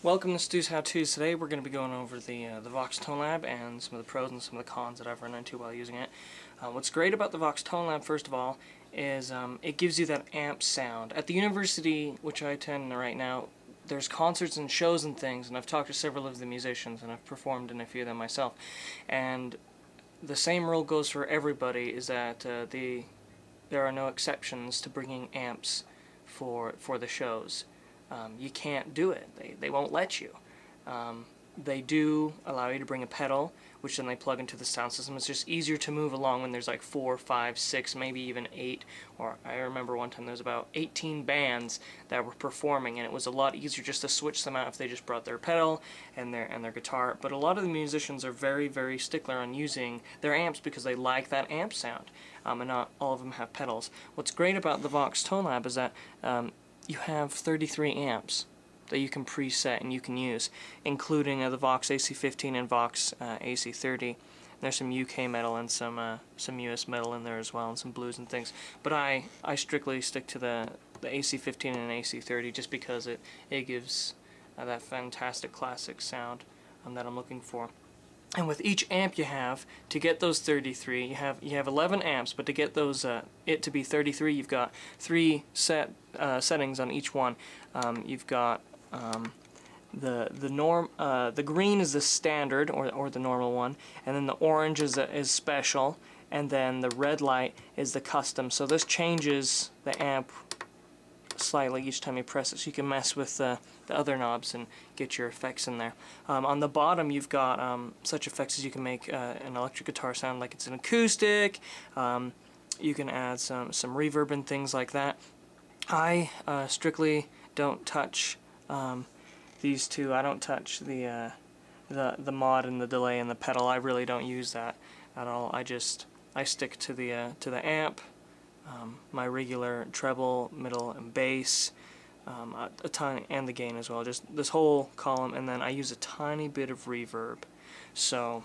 Welcome to Stu's How To's. Today we're going to be going over the Vox Tonelab and some of the pros and some of the cons that I've run into while using it. What's great about the Vox Tonelab, first of all, is it gives you that amp sound. At the university, which I attend right now, there's concerts and shows and things, and I've talked to several of the musicians, and I've performed in a few of them myself. And the same rule goes for everybody, is that there are no exceptions to bringing amps for the shows. You can't do it. They won't let you. They do allow you to bring a pedal, which then they plug into the sound system. It's just easier to move along when there's like 4, 5, 6, maybe even 8. Or I remember one time there was about 18 bands that were performing, and it was a lot easier just to switch them out if they just brought their pedal and their guitar. But a lot of the musicians are very, very stickler on using their amps because they like that amp sound, and not all of them have pedals. What's great about the Vox Tonelab is that you have 33 amps that you can preset and you can use, including the Vox AC15 and Vox AC30. There's some UK metal and some US metal in there as well, and some blues and things. But I strictly stick to the AC15 and AC30 just because it gives that fantastic classic sound that I'm looking for. And with each amp you have, to get those 33, you have 11 amps, but to get those it to be 33, you've got 3 settings on each one. You've got the green is the standard or the normal one, and then the orange is special, and then the red light is the custom. So this changes the amp slightly each time you press it, so you can mess with the other knobs and get your effects in there. On the bottom you've got such effects as you can make an electric guitar sound like it's an acoustic. You can add some reverb and things like that. I strictly don't touch these two. I don't touch the mod and the delay and the pedal. I really don't use that at all. I stick to the amp, my regular treble, middle, and bass, a tiny, and the gain as well. Just this whole column, and then I use a tiny bit of reverb. So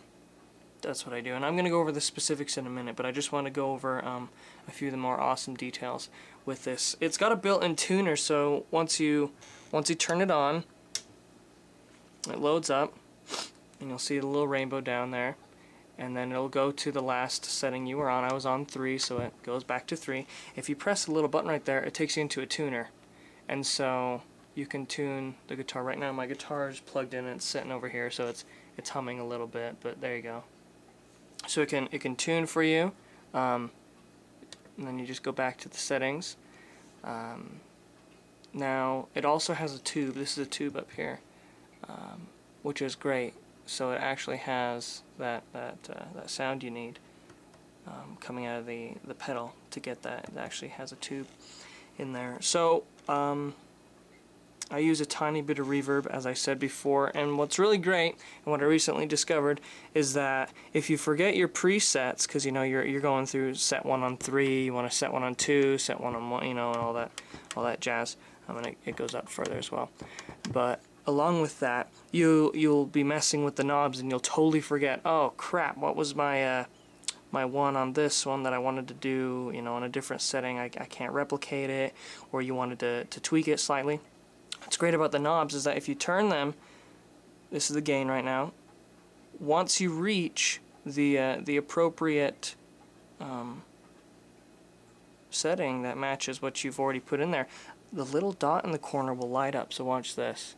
that's what I do, and I'm going to go over the specifics in a minute, but I just want to go over a few of the more awesome details with this. It's got a built-in tuner, so once you turn it on, it loads up, and you'll see the little rainbow down there, and then it'll go to the last setting you were on. I was on 3, so it goes back to 3. If you press the little button right there, it takes you into a tuner, and so you can tune the guitar. Right now my guitar is plugged in and it's sitting over here, so it's humming a little bit, but there you go. So it can tune for you, and then you just go back to the settings. Now it also has a tube. This is a tube up here, which is great. So it actually has that sound you need coming out of the pedal to get that. It actually has a tube in there. So I use a tiny bit of reverb, as I said before, and what's really great, and what I recently discovered, is that if you forget your presets, because you know you're going through set 1 on 3, you want to set 1 on 2, set 1 on 1, you know, and all that jazz, and it goes up further as well. But along with that, you'll be messing with the knobs, and you'll totally forget, oh crap, what was my one on this one that I wanted to do, you know, in a different setting. I can't replicate it, or you wanted to tweak it slightly. What's great about the knobs is that if you turn them, this is the gain right now, once you reach the appropriate setting that matches what you've already put in there, the little dot in the corner will light up. So watch this.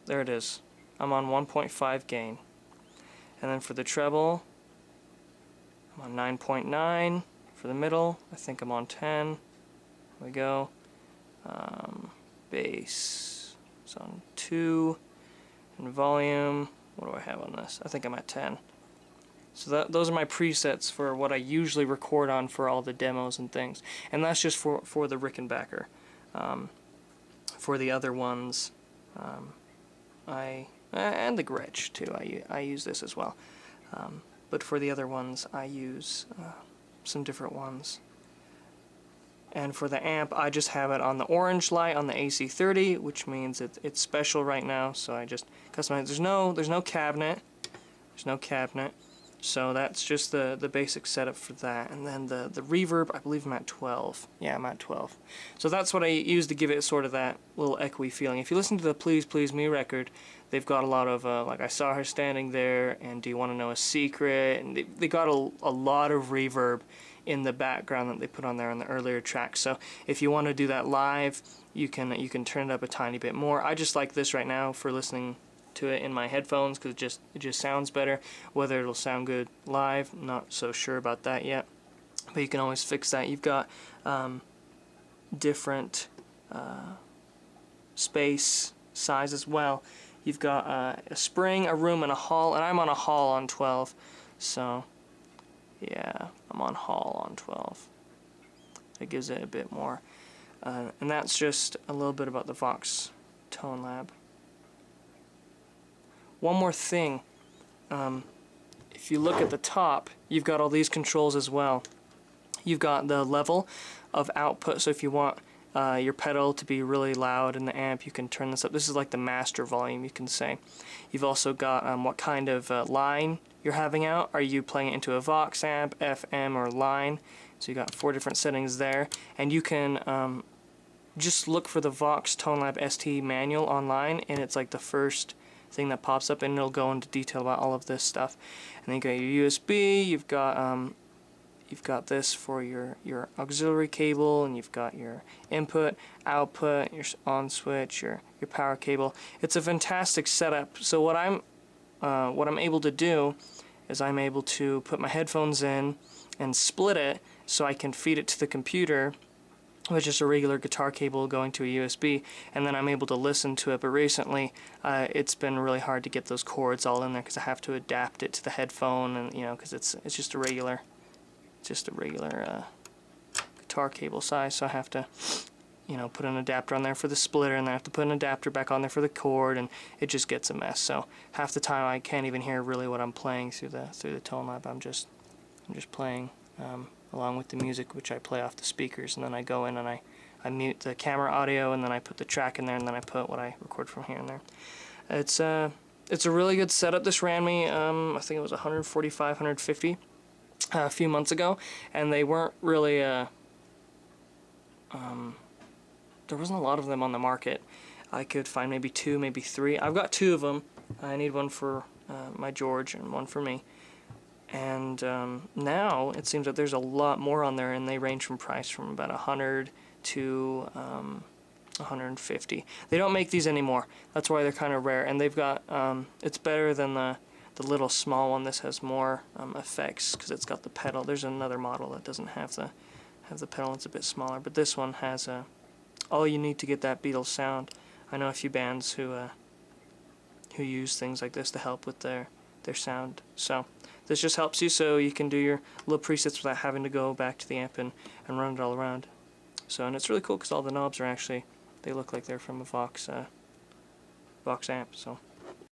There it is. I'm on 1.5 gain. And then for the treble, I'm on 9.9. For the middle, I think I'm on 10. There we go. Bass, it's on 2, and volume, what do I have on this? I think I'm at 10. So those are my presets for what I usually record on for all the demos and things, and that's just for the Rickenbacker. For the other ones, and the Gretsch too, I use this as well, but for the other ones I use some different ones. And for the amp, I just have it on the orange light on the AC30, which means it's special right now. So I just customize. There's no cabinet. There's no cabinet. So that's just the basic setup for that. And then the reverb, I believe I'm at 12. Yeah, I'm at 12. So that's what I use to give it sort of that little echoey feeling. If you listen to the Please Please Me record, they've got a lot of, like I Saw Her Standing There, and Do You Want to Know a Secret, and they got a lot of reverb in the background that they put on there on the earlier tracks. So if you want to do that live, you can turn it up a tiny bit more. I just like this right now for listening to it in my headphones because it just sounds better. Whether it'll sound good live, not so sure about that yet, but you can always fix that. You've got different space size as well. You've got a spring, a room, and a hall, and I'm on a hall on 12, so yeah, I'm on hall on 12. It gives it a bit more, and that's just a little bit about the Vox Tonelab. One more thing, if you look at the top, you've got all these controls as well. You've got the level of output, so if you want your pedal to be really loud in the amp, you can turn this up. This is like the master volume, you can say. You've also got what kind of line you're having out. Are you playing it into a Vox amp, FM, or line? So you got 4 different settings there, and you can just look for the Vox Tonelab ST manual online, and it's like the first thing that pops up, and it'll go into detail about all of this stuff. And then you got your USB, you've got this for your auxiliary cable, and you've got your input, output, your on switch, your power cable. It's a fantastic setup. So what I'm able to do is I'm able to put my headphones in and split it so I can feed it to the computer with just a regular guitar cable going to a USB, and then I'm able to listen to it. But recently it's been really hard to get those cords all in there because I have to adapt it to the headphone, and because it's just a regular guitar cable size, so I have to put an adapter on there for the splitter, and then I have to put an adapter back on there for the cord, and it just gets a mess. So half the time I can't even hear really what I'm playing through the Tonelab. I'm just playing along with the music, which I play off the speakers, and then I go in and I mute the camera audio, and then I put the track in there, and then I put what I record from here and there. It's a really good setup. This ran me I think it was 145, 150 a few months ago, and they weren't really there wasn't a lot of them on the market. I could find maybe 2, maybe 3. I've got 2 of them. I need one for my George and one for me. And now it seems that there's a lot more on there, and they range from price from about 100 to 150. They don't make these anymore. That's why they're kind of rare. And they've got it's better than the little small one. This has more effects because it's got the pedal. There's another model that doesn't have the pedal. It's a bit smaller, but this one has all you need to get that Beatles sound. I know a few bands who use things like this to help with their sound. So this just helps you so you can do your little presets without having to go back to the amp and run it all around. So, and it's really cool because all the knobs are actually, they look like they're from a Vox amp. So